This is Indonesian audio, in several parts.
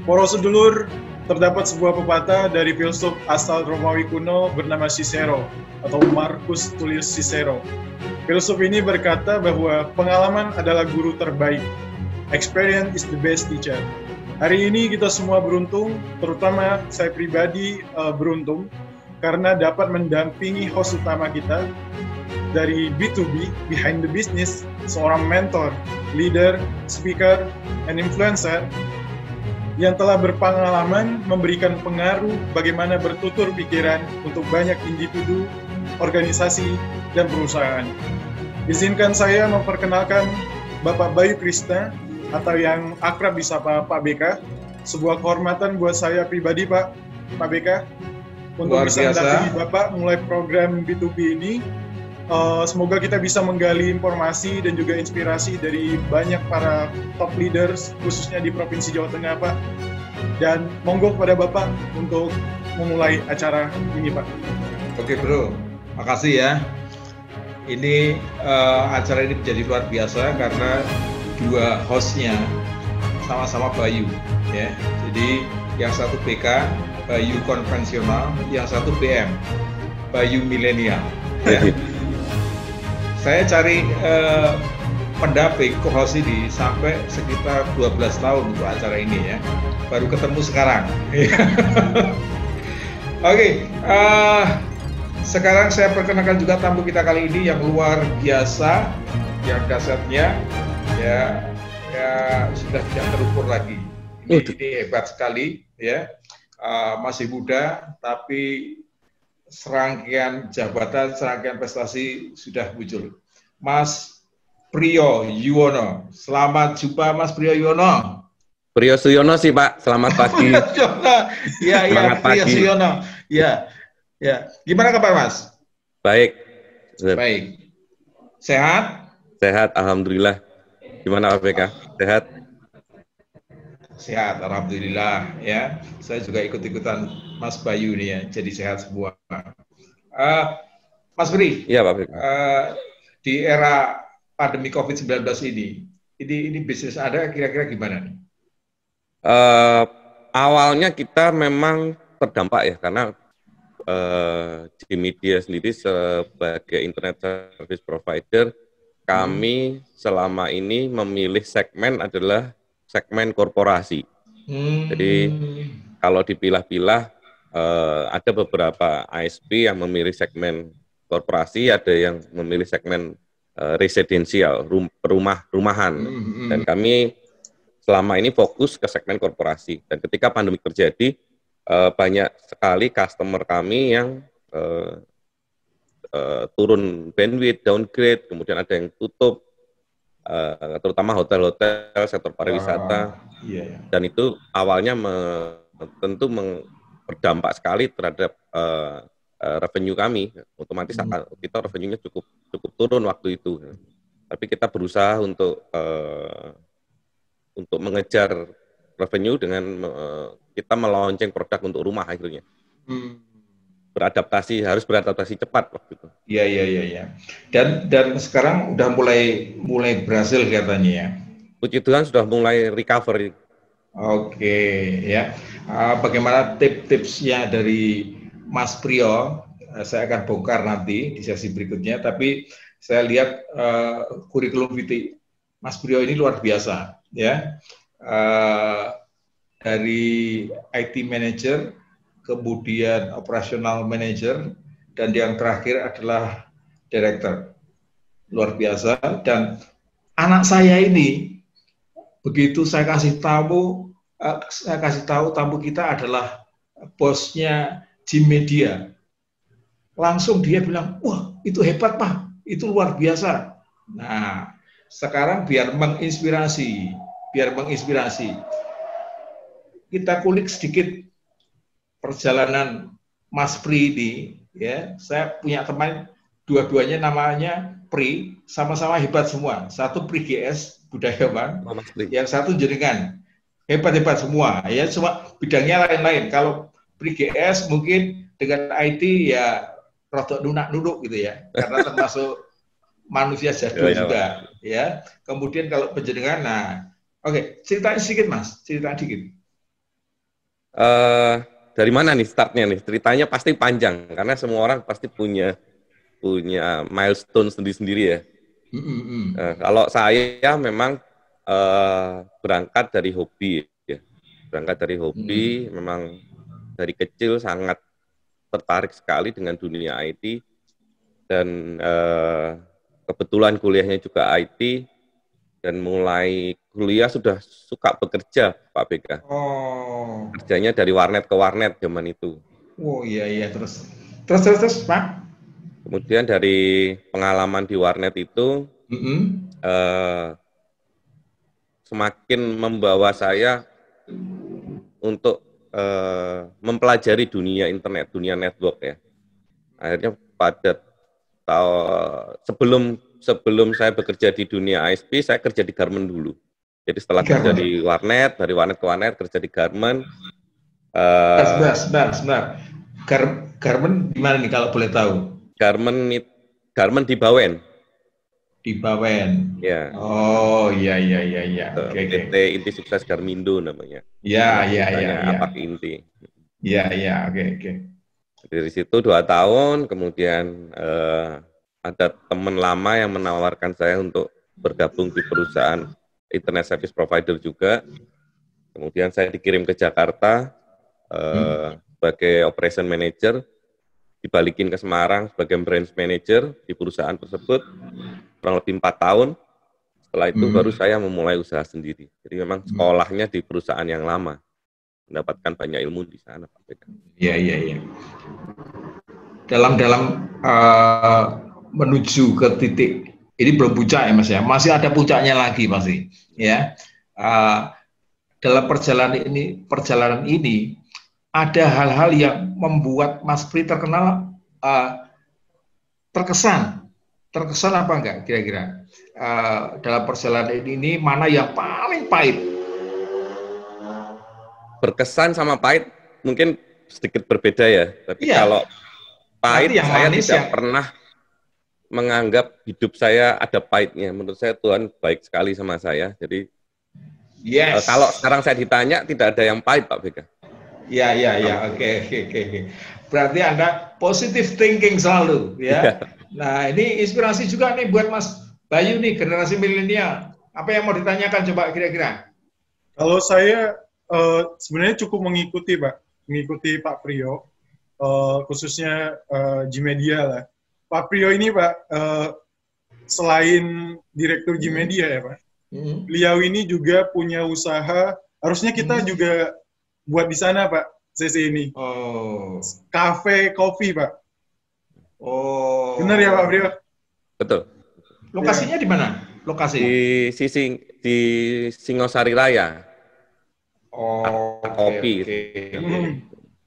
Para sedulur, terdapat sebuah pepatah dari filsuf asal Romawi kuno bernama Cicero atau Marcus Tullius Cicero. Filsuf ini berkata bahwa pengalaman adalah guru terbaik. Experience is the best teacher. Hari ini kita semua beruntung, terutama saya pribadi beruntung karena dapat mendampingi host utama kita dari B2B, behind the business, seorang mentor, leader, speaker, and influencer yang telah berpengalaman memberikan pengaruh bagaimana bertutur pikiran untuk banyak individu, organisasi, dan perusahaan. Izinkan saya memperkenalkan Bapak Bayu Krishna, atau yang akrab disapa Pak BK. Sebuah kehormatan buat saya pribadi, Pak BK, untuk bisa mendampingi Bapak mulai program B2B ini. Semoga kita bisa menggali informasi dan juga inspirasi dari banyak para top leaders, khususnya di Provinsi Jawa Tengah, Pak. Dan monggo kepada Bapak untuk memulai acara ini, Pak. Oke, Bro. Makasih ya. Ini acara ini menjadi luar biasa karena dua hostnya sama-sama Bayu, ya. Jadi yang satu BK, Bayu konvensional, yang satu BM, Bayu milenial. Ya. Saya cari pendamping co-host ini sampai sekitar 12 tahun untuk acara ini ya. Baru ketemu sekarang. Oke, sekarang saya perkenalkan juga tamu kita kali ini yang luar biasa, yang dahsyatnya ya sudah tidak terukur lagi. Ini hebat sekali ya, masih muda tapi serangkaian jabatan, serangkaian prestasi sudah muncul. Mas Priyo Yuwono, selamat jumpa Mas Priyo Yuwono. Priyo Suyono sih Pak, selamat pagi. Ya, Priyo Suyono. Ya. Gimana kabar Mas? Baik. Baik. Sehat? Sehat, alhamdulillah. Gimana Pak BK? Sehat? Sehat, alhamdulillah ya. Saya juga ikut-ikutan Mas Bayu nih ya, jadi sehat semua. Mas Bri, iya Pak BK. Di era pandemi COVID-19 ini bisnis Anda kira-kira gimana nih? Awalnya kita memang terdampak ya, karena di media sendiri sebagai internet service provider, kami selama ini memilih segmen adalah segmen korporasi. Jadi kalau dipilah-pilah ada beberapa ISP yang memilih segmen korporasi, ada yang memilih segmen residensial, rumah-rumahan. Dan kami selama ini fokus ke segmen korporasi. Dan ketika pandemi terjadi, banyak sekali customer kami yang turun bandwidth, downgrade, kemudian ada yang tutup, terutama hotel-hotel, sektor pariwisata, dan itu awalnya tentu berdampak sekali terhadap revenue kami. Otomatis kita revenue-nya cukup turun waktu itu. Tapi kita berusaha untuk mengejar revenue dengan kita melaunching produk untuk rumah akhirnya. Harus beradaptasi cepat waktu itu. Iya. Dan sekarang udah mulai berhasil katanya ya. Puji Tuhan sudah mulai recovery. Oke, ya. Bagaimana tips-tipsnya dari Mas Priyo? Saya akan bongkar nanti di sesi berikutnya. Tapi saya lihat kurikulum vitae Mas Priyo ini luar biasa, ya. Dari IT manager, kemudian operational manager, dan yang terakhir adalah director. Luar biasa. Dan anak saya ini, begitu saya kasih tahu tamu kita adalah bosnya Jim Media, langsung dia bilang, wah itu hebat Pak, itu luar biasa. Nah, sekarang biar menginspirasi, kita kulik sedikit perjalanan Mas Pri ini, ya. Saya punya teman, dua-duanya namanya Pri, sama-sama hebat semua. Satu Pri GS, budayawan, yang satu jenengan, hebat-hebat semua, ya. Cuma bidangnya lain-lain. Kalau Pri GS mungkin dengan IT ya rodok nunak-nunuk gitu ya, karena termasuk manusia jadul juga, ya. Kemudian kalau penjenengan, nah, oke, ceritain sedikit Mas, ceritain sedikit. Eh, dari mana nih startnya nih? Ceritanya pasti panjang karena semua orang pasti punya milestone sendiri-sendiri ya. Kalau saya memang berangkat dari hobi ya. Berangkat dari hobi, memang dari kecil sangat tertarik sekali dengan dunia IT dan kebetulan kuliahnya juga IT dan mulai kuliah sudah suka bekerja Pak BK. Oh. Kerjanya dari warnet ke warnet zaman itu. Oh iya terus Pak. Kemudian dari pengalaman di warnet itu semakin membawa saya untuk mempelajari dunia internet, dunia network ya. Akhirnya sebelum saya bekerja di dunia ISP, saya kerja di Garmen dulu. Jadi setelah kerja di warnet, dari warnet ke warnet, kerja di Garmen. Sebentar. Garmen di mana nih kalau boleh tahu? Garmen di Bawen. Di Bawen. Ya. Oh iya. PT Inti Sukses Garmindo namanya. Iya. Apak Inti. Iya, oke. Dari situ 2 tahun, kemudian ada teman lama yang menawarkan saya untuk bergabung di perusahaan internet service provider juga. Kemudian saya dikirim ke Jakarta sebagai operation manager, dibalikin ke Semarang sebagai branch manager di perusahaan tersebut kurang lebih 4 tahun. Setelah itu baru saya memulai usaha sendiri. Jadi memang sekolahnya di perusahaan yang lama, mendapatkan banyak ilmu di sana, Pak BK. Iya. Dalam menuju ke titik ini belum puncak ya Mas ya, masih ada puncaknya lagi pasti ya. Dalam perjalanan ini ada hal-hal yang membuat Mas Pri terkesan apa enggak kira-kira dalam perjalanan ini mana yang paling pahit? Berkesan sama pahit mungkin sedikit berbeda ya, tapi kalau pahit saya tidak pernah menganggap hidup saya ada pahitnya. Menurut saya Tuhan baik sekali sama saya. Jadi kalau sekarang saya ditanya tidak ada yang pahit Pak BK. Iya, oke. Berarti Anda positive thinking selalu ya. Nah ini inspirasi juga nih buat Mas Bayu nih, generasi milenial. Apa yang mau ditanyakan coba kira-kira? Kalau saya sebenarnya cukup mengikuti Pak Priyo, khususnya Gmedia lah. Pak Priyo ini Pak, selain Direktur Gmedia ya Pak, beliau ini juga punya usaha, harusnya kita juga buat di sana Pak, CC ini. Cafe Coffee Pak. Benar ya Pak Priyo? Betul. Lokasinya di mana? Lokasi? Di Singosari Raya. Kopi.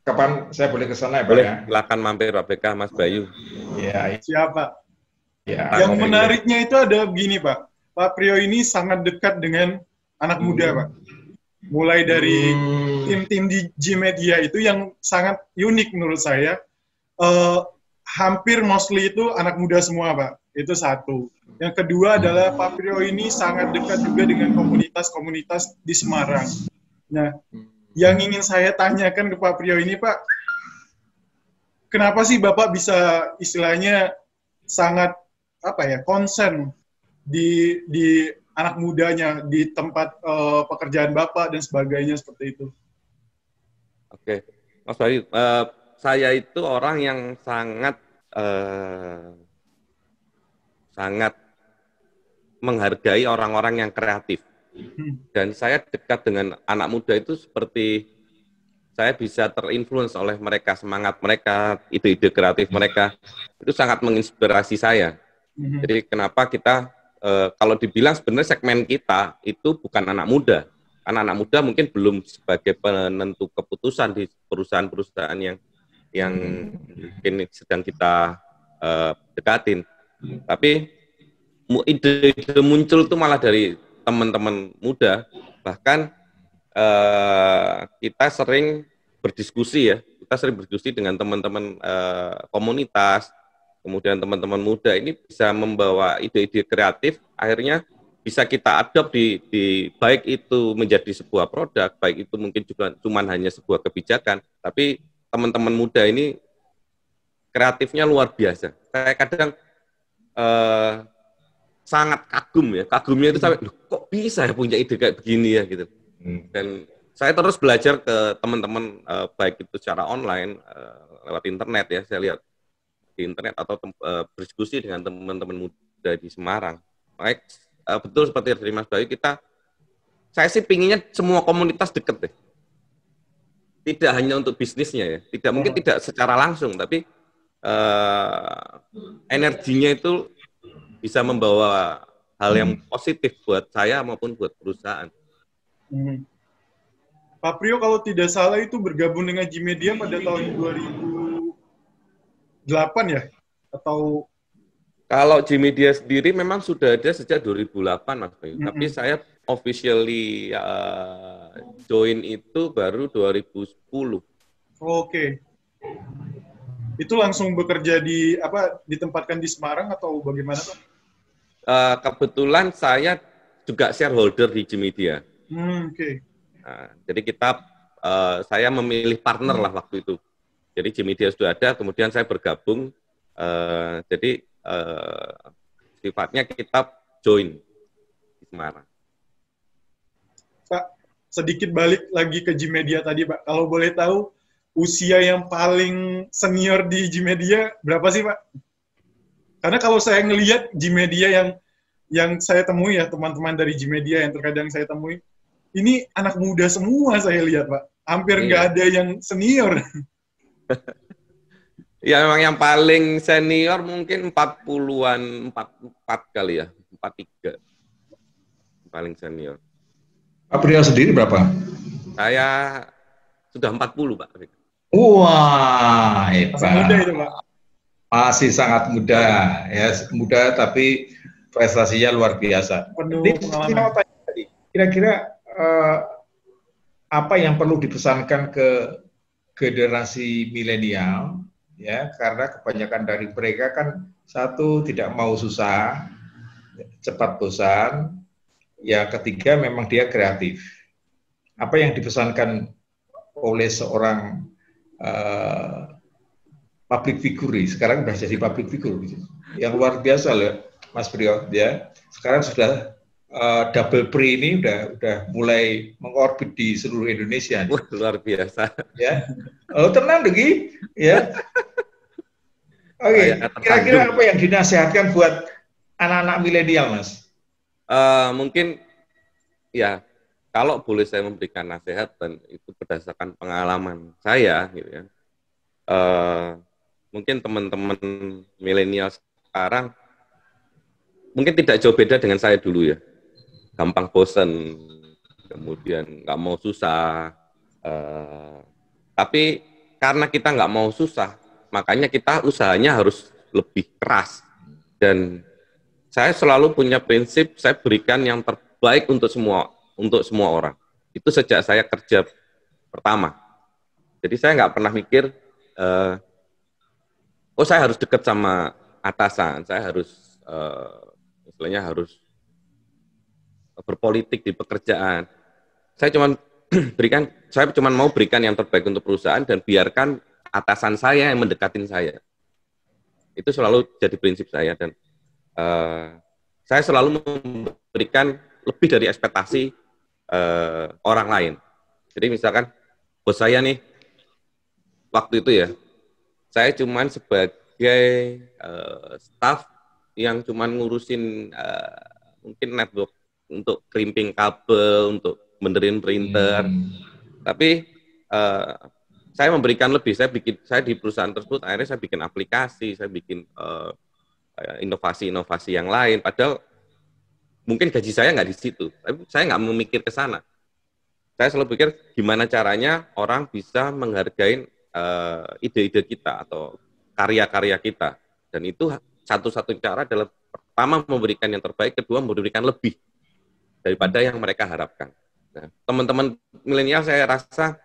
Kapan saya boleh ke sana ya Pak? Boleh, silakan mampir Pak BK, Mas Bayu. Ya, siapa? Yang menariknya itu ada begini Pak. Pak Priyo ini sangat dekat dengan anak muda Pak. Mulai dari tim-tim di Gmedia itu yang sangat unik menurut saya. Hampir mostly itu anak muda semua Pak. Itu satu. Yang kedua adalah Pak Priyo ini sangat dekat juga dengan komunitas-komunitas di Semarang. Nah, yang ingin saya tanyakan ke Pak Priyo ini Pak, kenapa sih Bapak bisa istilahnya sangat konsen di anak mudanya, di tempat pekerjaan Bapak dan sebagainya seperti itu? Oke, Mas Bayu, saya itu orang yang sangat menghargai orang-orang yang kreatif. Dan saya dekat dengan anak muda itu seperti saya bisa terinfluence oleh mereka, semangat mereka, ide-ide kreatif mereka. Itu sangat menginspirasi saya. Jadi kenapa kita, kalau dibilang sebenarnya segmen kita itu bukan anak muda. Karena anak muda mungkin belum sebagai penentu keputusan di perusahaan-perusahaan yang mungkin sedang kita dekatin. Tapi ide-ide muncul itu malah dari teman-teman muda. Bahkan kita sering berdiskusi ya, dengan teman-teman komunitas, kemudian teman-teman muda ini bisa membawa ide-ide kreatif, akhirnya bisa kita adopt di baik itu menjadi sebuah produk, baik itu mungkin juga cuman hanya sebuah kebijakan, tapi teman-teman muda ini kreatifnya luar biasa. Saya kadang sangat kagum ya, kagumnya itu sampai, kok bisa ya punya ide kayak begini ya gitu. Dan saya terus belajar ke teman-teman baik itu secara online lewat internet ya, saya lihat di internet atau berdiskusi dengan teman-teman muda di Semarang. Baik, betul seperti dari Mas Bayu, saya sih pinginnya semua komunitas deket deh. Tidak hanya untuk bisnisnya ya, mungkin tidak secara langsung, tapi energinya itu bisa membawa hal yang positif buat saya maupun buat perusahaan. Pak Priyo kalau tidak salah itu bergabung dengan G-Media pada tahun 2008 ya? Atau kalau G-Media sendiri memang sudah ada sejak 2008 Mas Bayu. Tapi saya officially join itu baru 2010. Oke. Itu langsung bekerja ditempatkan di Semarang atau bagaimana Pak? Kebetulan saya juga shareholder di G-Media. Oke. Nah, jadi saya memilih partner lah waktu itu. Jadi G-Media sudah ada, kemudian saya bergabung. Jadi sifatnya kita join di Semarang. Pak, sedikit balik lagi ke G-Media tadi Pak. Kalau boleh tahu, usia yang paling senior di G-Media berapa sih Pak? Karena kalau saya ngelihat G-Media yang saya temui ya, teman-teman dari G-Media yang terkadang saya temui, ini anak muda semua saya lihat Pak. Hampir nggak ada yang senior. Ya memang yang paling senior mungkin 40-an, 44 kali ya, 43. Paling senior. Pak Priyo sendiri berapa? Saya sudah 40 Pak. Wah, hebat. Masih muda itu Pak. Masih sangat muda, ya muda tapi prestasinya luar biasa. Penuh pengalaman. Kira-kira apa yang perlu dipesankan ke generasi milenial, ya, karena kebanyakan dari mereka kan satu tidak mau susah, cepat bosan, yang ketiga memang dia kreatif. Apa yang dipesankan oleh seorang public figure, sekarang sudah jadi public figure yang luar biasa loh Mas Priyo ya. Sekarang sudah double pre ini udah mulai mengorbit di seluruh Indonesia. Wah, luar biasa Ya. Oh, tenang Degi ya. Oke, kira-kira apa yang dinasihatkan buat anak-anak milenial Mas? Mungkin ya, kalau boleh saya memberikan nasihat dan itu berdasarkan pengalaman saya gitu ya. Mungkin teman-teman milenial sekarang mungkin tidak jauh beda dengan saya dulu ya. Gampang bosan, kemudian nggak mau susah. Tapi karena kita nggak mau susah, makanya kita usahanya harus lebih keras. Dan saya selalu punya prinsip, saya berikan yang terbaik untuk semua orang. Itu sejak saya kerja pertama. Jadi saya nggak pernah mikir, saya harus dekat sama atasan, saya harus istilahnya harus berpolitik di pekerjaan. Saya cuma mau berikan yang terbaik untuk perusahaan dan biarkan atasan saya yang mendekatin saya. Itu selalu jadi prinsip saya dan saya selalu memberikan lebih dari ekspektasi orang lain. Jadi misalkan bos saya nih waktu itu ya, saya cuman sebagai staff yang cuman ngurusin mungkin network untuk crimping kabel, untuk benerin printer. Tapi saya memberikan lebih. Saya di perusahaan tersebut akhirnya saya bikin aplikasi, saya bikin inovasi-inovasi yang lain. Padahal mungkin gaji saya nggak di situ. Tapi saya nggak memikir ke sana. Saya selalu pikir gimana caranya orang bisa menghargai ide-ide kita atau karya-karya kita. Dan itu satu-satu cara adalah pertama memberikan yang terbaik, kedua memberikan lebih daripada yang mereka harapkan. Nah, teman-teman milenial saya rasa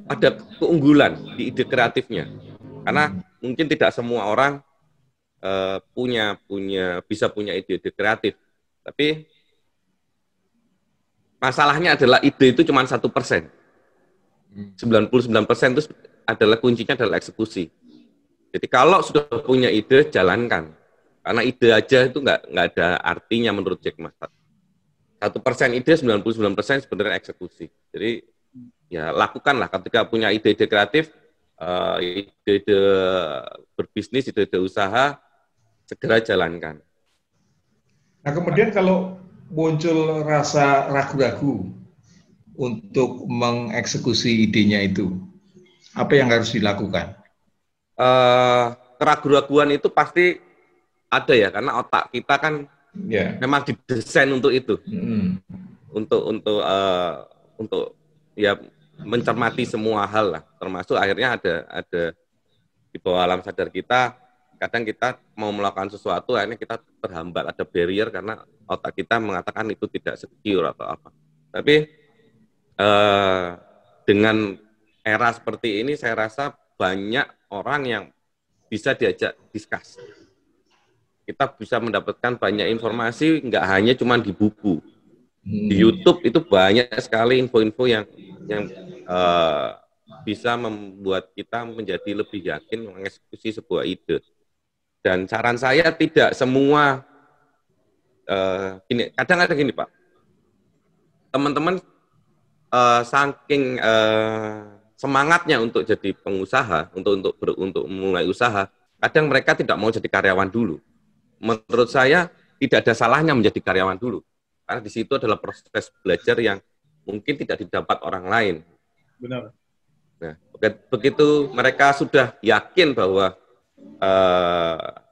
ada keunggulan di ide kreatifnya. Karena mungkin tidak semua orang bisa punya ide-ide kreatif, tapi masalahnya adalah ide itu cuma 1%. 99% itu adalah kuncinya adalah eksekusi. Jadi kalau sudah punya ide, jalankan. Karena ide aja itu nggak ada artinya menurut Jack Ma. 1% ide, 99% sebenarnya eksekusi. Jadi ya lakukanlah ketika punya ide-ide kreatif, ide-ide berbisnis, ide-ide usaha, segera jalankan. Nah kemudian kalau muncul rasa ragu-ragu untuk mengeksekusi idenya itu, apa yang harus dilakukan? Keraguan-raguan itu pasti ada ya, karena otak kita kan memang didesain untuk itu, untuk ya mencermati semua hal lah, termasuk akhirnya ada di bawah alam sadar kita. Kadang kita mau melakukan sesuatu, akhirnya kita terhambat, ada barrier karena otak kita mengatakan itu tidak secure atau apa. Tapi dengan era seperti ini, saya rasa banyak orang yang bisa diajak diskus. Kita bisa mendapatkan banyak informasi, nggak hanya cuma di buku. Di YouTube itu banyak sekali info-info yang bisa membuat kita menjadi lebih yakin mengeksekusi sebuah ide. Dan saran saya tidak semua kadang-kadang gini Pak, teman-teman saking semangatnya untuk jadi pengusaha, untuk mulai usaha, kadang mereka tidak mau jadi karyawan dulu. Menurut saya tidak ada salahnya menjadi karyawan dulu, karena di situ adalah proses belajar yang mungkin tidak didapat orang lain. Benar. Nah, begitu mereka sudah yakin bahwa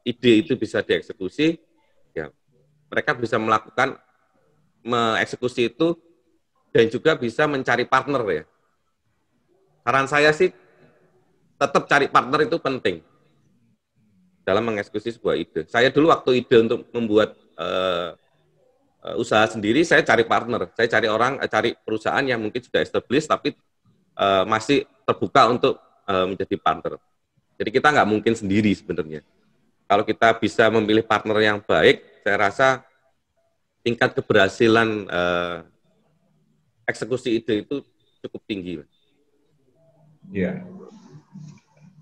ide itu bisa dieksekusi, ya mereka bisa mengeksekusi itu dan juga bisa mencari partner ya. Saran saya sih tetap cari partner itu penting dalam mengeksekusi sebuah ide. Saya dulu waktu ide untuk membuat usaha sendiri, saya cari partner, saya cari perusahaan yang mungkin sudah established tapi masih terbuka untuk menjadi partner. Jadi kita nggak mungkin sendiri sebenarnya. Kalau kita bisa memilih partner yang baik, saya rasa tingkat keberhasilan eksekusi ide itu cukup tinggi. Ya.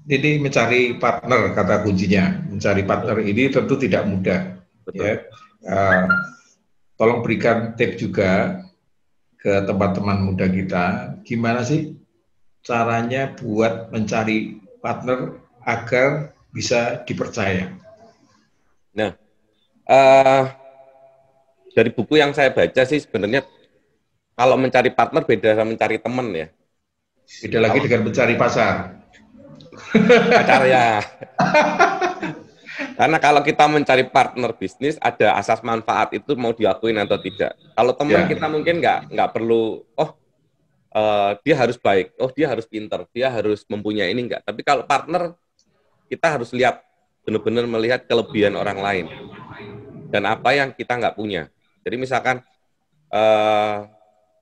Jadi mencari partner kata kuncinya. Mencari partner ini tentu tidak mudah. Betul. Ya. Tolong berikan tips juga ke teman-teman muda kita. Gimana sih caranya buat mencari partner agar bisa dipercaya? Nah, dari buku yang saya baca sih sebenarnya kalau mencari partner beda sama mencari teman ya. Beda lagi dengan mencari pasar. Pacar ya. Karena kalau kita mencari partner bisnis, ada asas manfaat itu mau diakuin atau tidak. Kalau teman kita mungkin nggak perlu, dia harus baik, dia harus pintar, dia harus mempunyai ini enggak. Tapi kalau partner, kita harus lihat, benar-benar melihat kelebihan orang lain. Dan apa yang kita nggak punya. Jadi misalkan,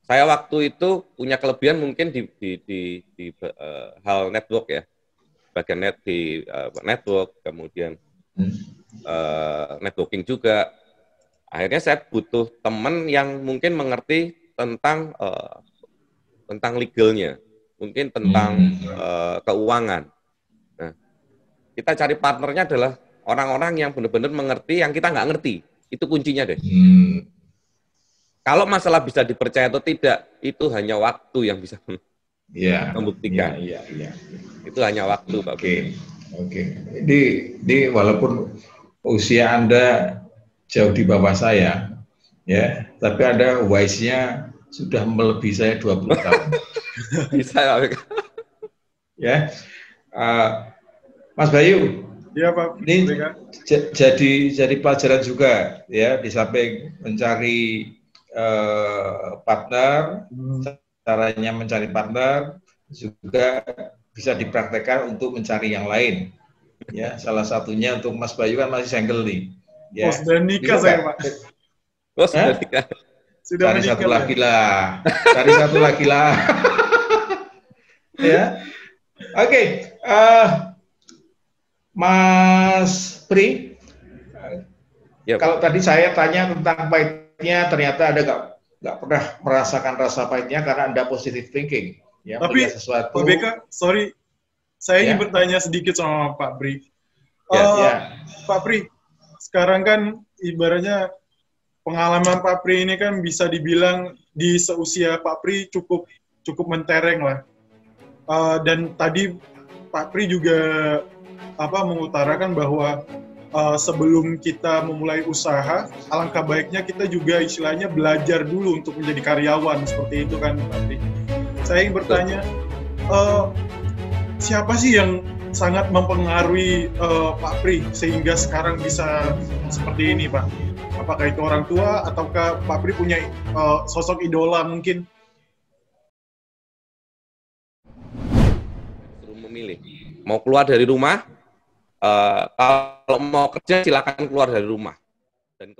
saya waktu itu punya kelebihan mungkin di hal network ya. Bagian network, kemudian networking juga. Akhirnya saya butuh teman yang mungkin mengerti tentang legalnya, mungkin tentang keuangan. Nah, kita cari partnernya adalah orang-orang yang benar-benar mengerti yang kita nggak ngerti. Itu kuncinya deh. Kalau masalah bisa dipercaya atau tidak, itu hanya waktu yang bisa membuktikan. Iya. Itu hanya waktu, Pak. Oke. Ini walaupun usia Anda jauh di bawah saya, ya, tapi Anda wise-nya sudah melebihi saya 20 tahun. Bisa, Pak. Ya, Mas Bayu. Iya, Pak. Ini jadi pelajaran juga, ya, di samping mencari partner, caranya mencari partner juga bisa dipraktekkan untuk mencari yang lain. Ya, salah satunya untuk Mas Bayu kan masih single nih. Ya. Sudah nikah saya, Pak. Sudah nikah. Sudah cari menikah, satu lagi lah. Cari satu lagi lah. Ya. Oke. Mas Pri, Ya, kalau tadi saya tanya tentang pahitnya, ternyata Anda nggak pernah merasakan rasa pahitnya karena Anda positive thinking. Ya, Tapi melihat sesuatu. Pak BK, sorry, saya ingin Ya. bertanya sedikit sama Pak Pri. Ya. Pak Pri, sekarang kan ibaratnya pengalaman Pak Pri ini kan bisa dibilang di seusia Pak Pri cukup mentereng lah. Dan tadi Pak Pri juga mengutarakan bahwa sebelum kita memulai usaha, alangkah baiknya kita juga istilahnya belajar dulu untuk menjadi karyawan, seperti itu kan Pak Pri. Saya ingin bertanya, siapa sih yang sangat mempengaruhi Pak Pri sehingga sekarang bisa seperti ini, Pak? Apakah itu orang tua ataukah Pak Pri punya sosok idola mungkin? Memilih mau keluar dari rumah, kalau mau kerja silakan keluar dari rumah, dan